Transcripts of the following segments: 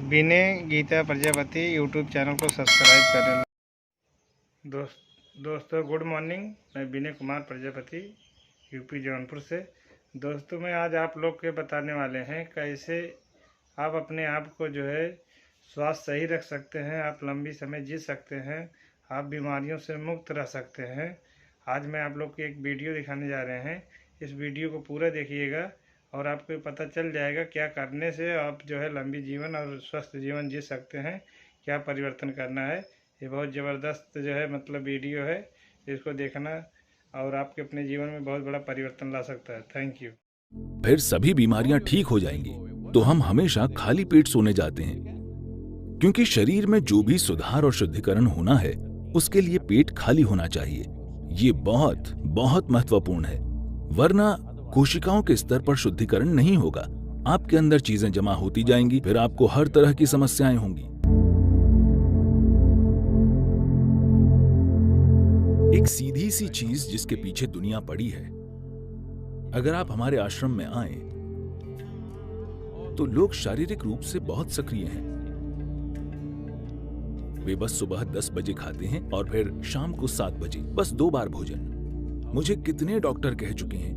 विनय Gita Prajapati YouTube channel को subscribe करें। दोस्तों गुड मॉर्निंग। मैं विनय कुमार प्रजापति यूपी जौनपुर से। दोस्तों मैं आज आप लोग के बताने वाले हैं कैसे आप अपने आप को जो है स्वास्थ्य सही रख सकते हैं, आप लंबी समय जी सकते हैं, आप बीमारियों से मुक्त रह सकते हैं। आज मैं आप लोग को एक वीडियो दिखाने जा रहे हैं। इस वीडियो को पूरा देखिएगा और आपको पता चल जाएगा क्या करने से आप जो है लंबी जीवन और स्वस्थ जीवन जी सकते हैं, क्या परिवर्तन करना है। ये बहुत ज़बरदस्त जो है वीडियो है, इसको देखना और आपके अपने जीवन में बहुत बड़ा परिवर्तन ला सकता है। Thank you. फिर सभी बीमारियां ठीक हो जाएंगी। तो हम हमेशा खाली पेट सोने जाते हैं, क्योंकि शरीर में जो भी सुधार और शुद्धिकरण होना है उसके लिए पेट खाली होना चाहिए। ये बहुत बहुत महत्वपूर्ण है, वरना कोशिकाओं के स्तर पर शुद्धिकरण नहीं होगा। आपके अंदर चीजें जमा होती जाएंगी, फिर आपको हर तरह की समस्याएं होंगी। एक सीधी सी चीज जिसके पीछे दुनिया पड़ी है। अगर आप हमारे आश्रम में आए तो लोग शारीरिक रूप से बहुत सक्रिय हैं। वे बस सुबह 10 बजे खाते हैं और फिर शाम को 7 बजे, बस 2 बार भोजन। मुझे कितने डॉक्टर कह चुके हैं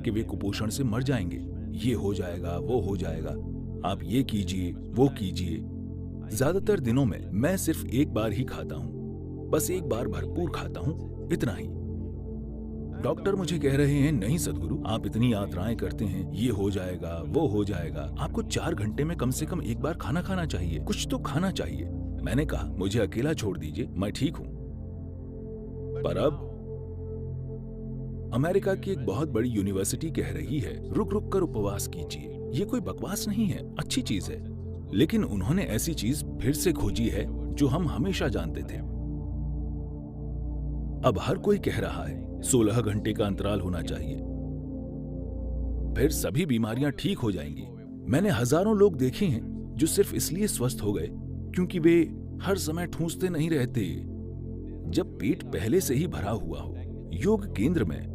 कि वे कुपोषण से मर जाएंगे, ये हो जाएगा, वो हो जाएगा, आप ये कीजिए, वो कीजिए। ज्यादातर दिनों में मैं सिर्फ एक बार ही खाता हूँ, बस एक बार भरपूर खाता हूँ, इतना ही। डॉक्टर मुझे कह रहे हैं, नहीं सदगुरु, आप इतनी यात्राएं करते हैं, ये हो जाएगा, वो हो जाएगा, आपको 4 घंटे में कम से कम एक बार खाना खाना चाहिए, कुछ तो खाना चाहिए। मैंने कहा मुझे अकेला छोड़ दीजिए, मैं ठीक हूं। पर अब अमेरिका की एक बहुत बड़ी यूनिवर्सिटी कह रही है रुक रुक कर उपवास कीजिए। ये कोई बकवास नहीं है, अच्छी चीज है, लेकिन उन्होंने ऐसी चीज फिर से खोजी है जो हम हमेशा जानते थे। अब हर कोई कह रहा है 16 घंटे का अंतराल होना चाहिए, फिर सभी बीमारियां ठीक हो जाएंगी। मैंने हजारों लोग देखे हैं जो सिर्फ इसलिए स्वस्थ हो गए क्योंकि वे हर समय ठूंसते नहीं रहते। जब पेट पहले से ही भरा हुआ हो, योग केंद्र में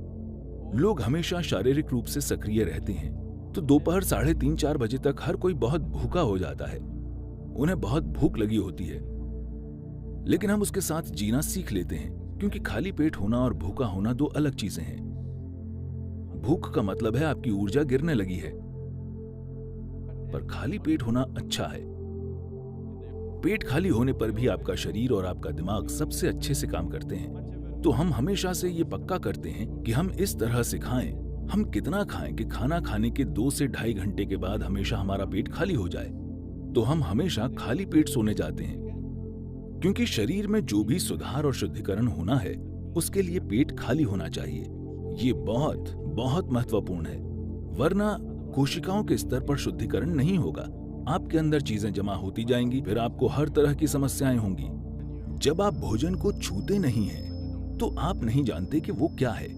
लोग हमेशा शारीरिक रूप से सक्रिय रहते हैं, तो दोपहर 3:30-4 बजे तक हर कोई बहुत भूखा हो जाता है। उन्हें बहुत भूख लगी होती है, लेकिन हम उसके साथ जीना सीख लेते हैं, क्योंकि खाली पेट होना और भूखा होना 2 अलग चीजें हैं। भूख का मतलब है आपकी ऊर्जा गिरने लगी है, पर खाली पेट होना अच्छा है। पेट खाली होने पर भी आपका शरीर और आपका दिमाग सबसे अच्छे से काम करते हैं। तो हम हमेशा से ये पक्का करते हैं कि हम इस तरह से खाएं, हम कितना खाएं कि खाना खाने के 2 से ढाई घंटे के बाद हमेशा हमारा पेट खाली हो जाए। तो हम हमेशा खाली पेट सोने जाते हैं, क्योंकि शरीर में जो भी सुधार और शुद्धिकरण होना है उसके लिए पेट खाली होना चाहिए। ये बहुत बहुत महत्वपूर्ण है, वरना कोशिकाओं के स्तर पर शुद्धिकरण नहीं होगा। आपके अंदर चीजें जमा होती जाएंगी, फिर आपको हर तरह की समस्याएं होंगी। जब आप भोजन को छूते नहीं हैं तो आप नहीं जानते कि वो क्या है।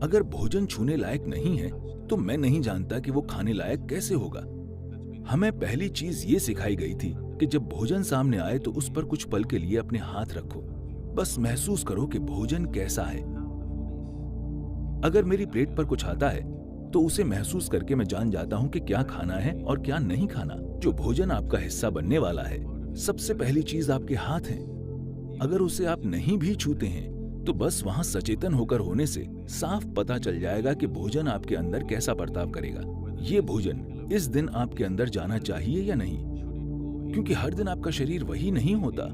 अगर भोजन छूने लायक नहीं है तो मैं नहीं जानता कि वो खाने लायक कैसे होगा। हमें पहली चीज ये सिखाई गई थी कि जब भोजन सामने आए तो उस पर कुछ पल के लिए अपने हाथ रखो, बस महसूस करो कि भोजन कैसा है। अगर मेरी प्लेट पर कुछ आता है तो उसे महसूस करके मैं जान जाता हूं कि क्या खाना है और क्या नहीं खाना। जो भोजन आपका हिस्सा बनने वाला है, सबसे पहली चीज आपके हाथ है। अगर उसे आप नहीं भी छूते हैं तो बस वहां सचेतन होकर होने से साफ पता चल जाएगा कि भोजन आपके अंदर कैसा बर्ताव करेगा। ये भोजन इस दिन आपके अंदर जाना चाहिए या नहीं, क्योंकि हर दिन आपका शरीर वही नहीं होता।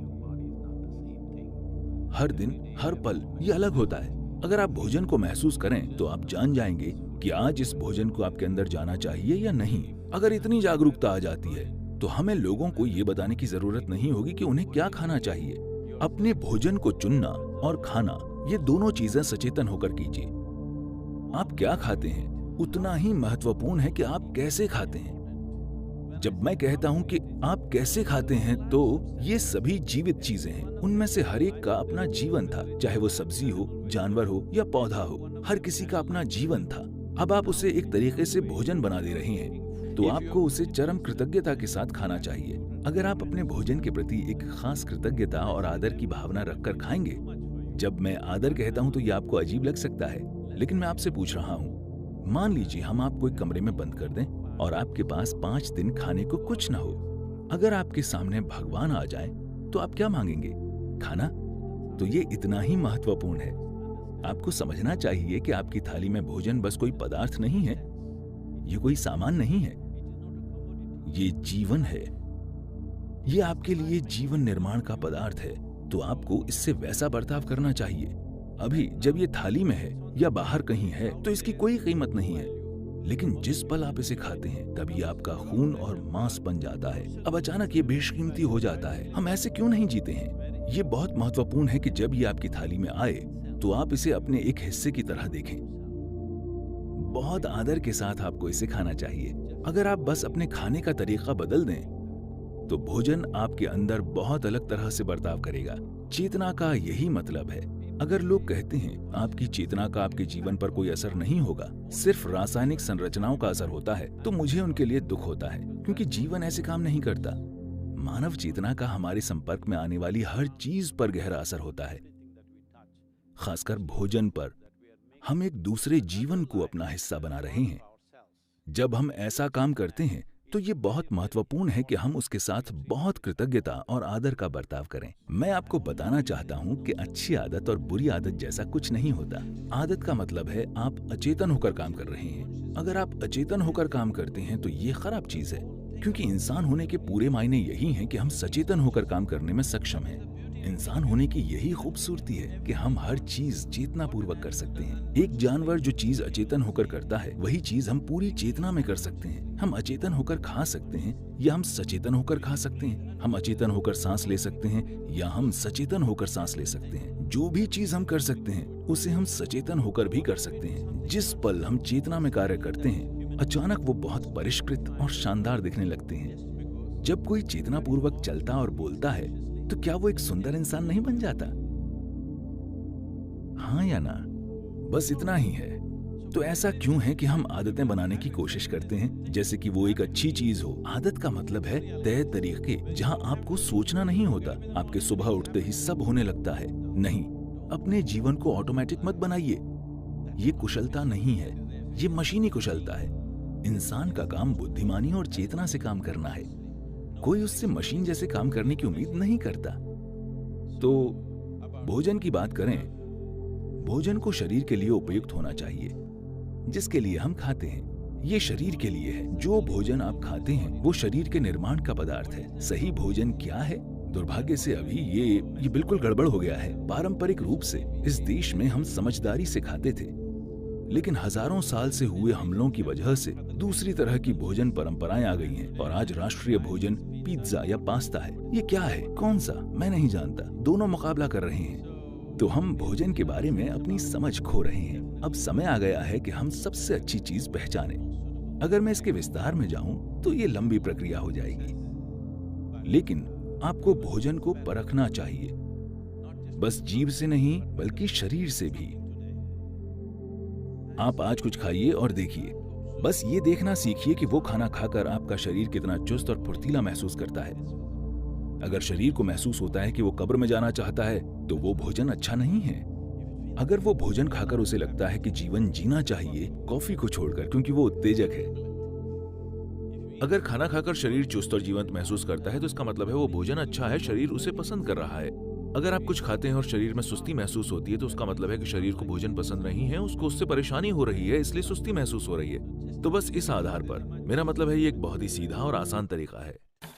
हर दिन हर पल ये अलग होता है। अगर आप भोजन को महसूस करें तो आप जान जाएंगे कि आज इस भोजन को आपके अंदर जाना चाहिए या नहीं। अगर इतनी जागरूकता आ जाती है तो हमें लोगों को ये बताने की जरूरत नहीं होगी कि उन्हें क्या खाना चाहिए। अपने भोजन को चुनना और खाना, ये दोनों चीजें सचेतन होकर कीजिए। आप क्या खाते हैं उतना ही महत्वपूर्ण है कि आप कैसे खाते हैं। जब मैं कहता हूं कि आप कैसे खाते हैं, तो ये सभी जीवित चीजें हैं। उनमें से हर एक का अपना जीवन था, चाहे वो सब्जी हो, जानवर हो या पौधा हो, हर किसी का अपना जीवन था। अब आप उसे एक तरीके से भोजन बना दे रहे हैं, तो आपको उसे चरम कृतज्ञता के साथ खाना चाहिए। अगर आप अपने भोजन के प्रति एक खास कृतज्ञता और आदर की भावना रखकर खाएंगे, जब मैं आदर कहता हूं तो ये आपको अजीब लग सकता है, लेकिन मैं आपसे पूछ रहा हूं, मान लीजिए हम आपको एक कमरे में बंद कर दें और आपके पास 5 दिन खाने को कुछ न हो, अगर आपके सामने भगवान आ जाए तो आप क्या मांगेंगे? खाना? तो ये इतना ही महत्वपूर्ण है। आपको समझना चाहिए कि आपकी थाली में भोजन बस कोई पदार्थ नहीं है, ये कोई सामान नहीं है, ये जीवन है। ये आपके लिए जीवन निर्माण का पदार्थ है, तो आपको इससे वैसा बर्ताव करना चाहिए। अभी जब ये थाली में है या बाहर कहीं है तो इसकी कोई कीमत नहीं है, लेकिन जिस पल आप इसे खाते हैं तभी आपका खून और मांस बन जाता है। अब अचानक ये बेशकीमती हो जाता है। हम ऐसे क्यों नहीं जीते हैं? ये बहुत महत्वपूर्ण है कि जब ये आपकी थाली में आए तो आप इसे अपने एक हिस्से की तरह देखें। बहुत आदर के साथ आपको इसे खाना चाहिए। अगर आप बस अपने खाने का तरीका बदल दें तो भोजन आपके अंदर बहुत अलग तरह से बर्ताव करेगा। चेतना का यही मतलब है। अगर लोग कहते हैं आपकी चेतना का आपके जीवन पर कोई असर नहीं होगा, सिर्फ रासायनिक संरचनाओं का असर होता है, तो मुझे उनके लिए दुख होता है, क्योंकि जीवन ऐसे काम नहीं करता। मानव चेतना का हमारे संपर्क में आने वाली हर चीज पर गहरा असर होता है, खासकर भोजन पर। हम एक दूसरे जीवन को अपना हिस्सा बना रहे हैं। जब हम ऐसा काम करते हैं तो ये बहुत महत्वपूर्ण है कि हम उसके साथ बहुत कृतज्ञता और आदर का बर्ताव करें। मैं आपको बताना चाहता हूँ कि अच्छी आदत और बुरी आदत जैसा कुछ नहीं होता। आदत का मतलब है आप अचेतन होकर काम कर रहे हैं। अगर आप अचेतन होकर काम करते हैं तो ये खराब चीज है, क्योंकि इंसान होने के पूरे मायने यही हैं कि हम सचेतन होकर काम करने में सक्षम हैं। इंसान होने की यही खूबसूरती है कि हम हर चीज चेतना पूर्वक कर सकते हैं। एक जानवर जो चीज अचेतन होकर करता है वही चीज हम पूरी चेतना में कर सकते हैं। हम अचेतन होकर खा सकते हैं या हम सचेतन होकर खा सकते हैं। हम अचेतन होकर सांस ले सकते हैं या हम सचेतन होकर सांस ले सकते हैं। जो भी चीज हम कर सकते हैं उसे हम सचेतन होकर भी कर सकते हैं। जिस पल हम चेतना में कार्य करते हैं अचानक वो बहुत परिष्कृत और शानदार दिखने लगते हैं। जब कोई चेतना पूर्वक चलता और बोलता है तो क्या वो एक सुंदर इंसान नहीं बन जाता? हाँ या ना? बस इतना ही है। तो ऐसा क्यों है कि हम आदतें बनाने की कोशिश करते हैं जैसे कि वो एक अच्छी चीज हो? आदत का मतलब है तय तरीके, जहां आपको सोचना नहीं होता। आपके सुबह उठते ही सब होने लगता है। नहीं, अपने जीवन को ऑटोमेटिक मत बनाइए। ये कुशलता नहीं है, ये मशीनी कुशलता है। इंसान का काम बुद्धिमानी और चेतना से काम करना है। कोई उससे मशीन जैसे काम करने की उम्मीद नहीं करता। तो भोजन की बात करें, भोजन को शरीर के लिए उपयुक्त होना चाहिए जिसके लिए हम खाते हैं। ये शरीर के लिए है। जो भोजन आप खाते हैं वो शरीर के निर्माण का पदार्थ है। सही भोजन क्या है? दुर्भाग्य से अभी ये बिल्कुल गड़बड़ हो गया है। पारंपरिक रूप से इस देश में हम समझदारी से खाते थे, लेकिन हजारों साल से हुए हमलों की वजह से दूसरी तरह की भोजन परंपराएं आ गई हैं और आज राष्ट्रीय भोजन पिज्जा या पास्ता है। ये क्या है? कौन सा? मैं नहीं जानता। दोनों मुकाबला कर रहे हैं। तो हम भोजन के बारे में अपनी समझ खो रहे हैं। अब समय आ गया है कि हम सबसे अच्छी चीज पहचानें। अगर मैं इसके विस्तार में जाऊं तो ये लंबी प्रक्रिया हो जाएगी, लेकिन आपको भोजन को परखना चाहिए, बस जीभ से नहीं बल्कि शरीर से भी। आप आज कुछ खाइए और देखिए। बस ये देखना सीखिए कि वो खाना खाकर आपका शरीर कितना चुस्त और फुर्तीला महसूस करता है। अगर शरीर को महसूस होता है कि वो कब्र में जाना चाहता है तो वो भोजन अच्छा नहीं है। अगर वो भोजन खाकर उसे लगता है कि जीवन जीना चाहिए कॉफी को छोड़कर, क्योंकि वो उत्तेजक है। अगर खाना खाकर शरीर चुस्त और जीवंत महसूस करता है तो इसका मतलब है वो भोजन अच्छा है, शरीर उसे पसंद कर रहा है। अगर आप कुछ खाते हैं और शरीर में सुस्ती महसूस होती है तो उसका मतलब है कि शरीर को भोजन पसंद नहीं है, उसको उससे परेशानी हो रही है, इसलिए सुस्ती महसूस हो रही है। तो बस इस आधार पर मेरा मतलब है ये एक बहुत ही सीधा और आसान तरीका है।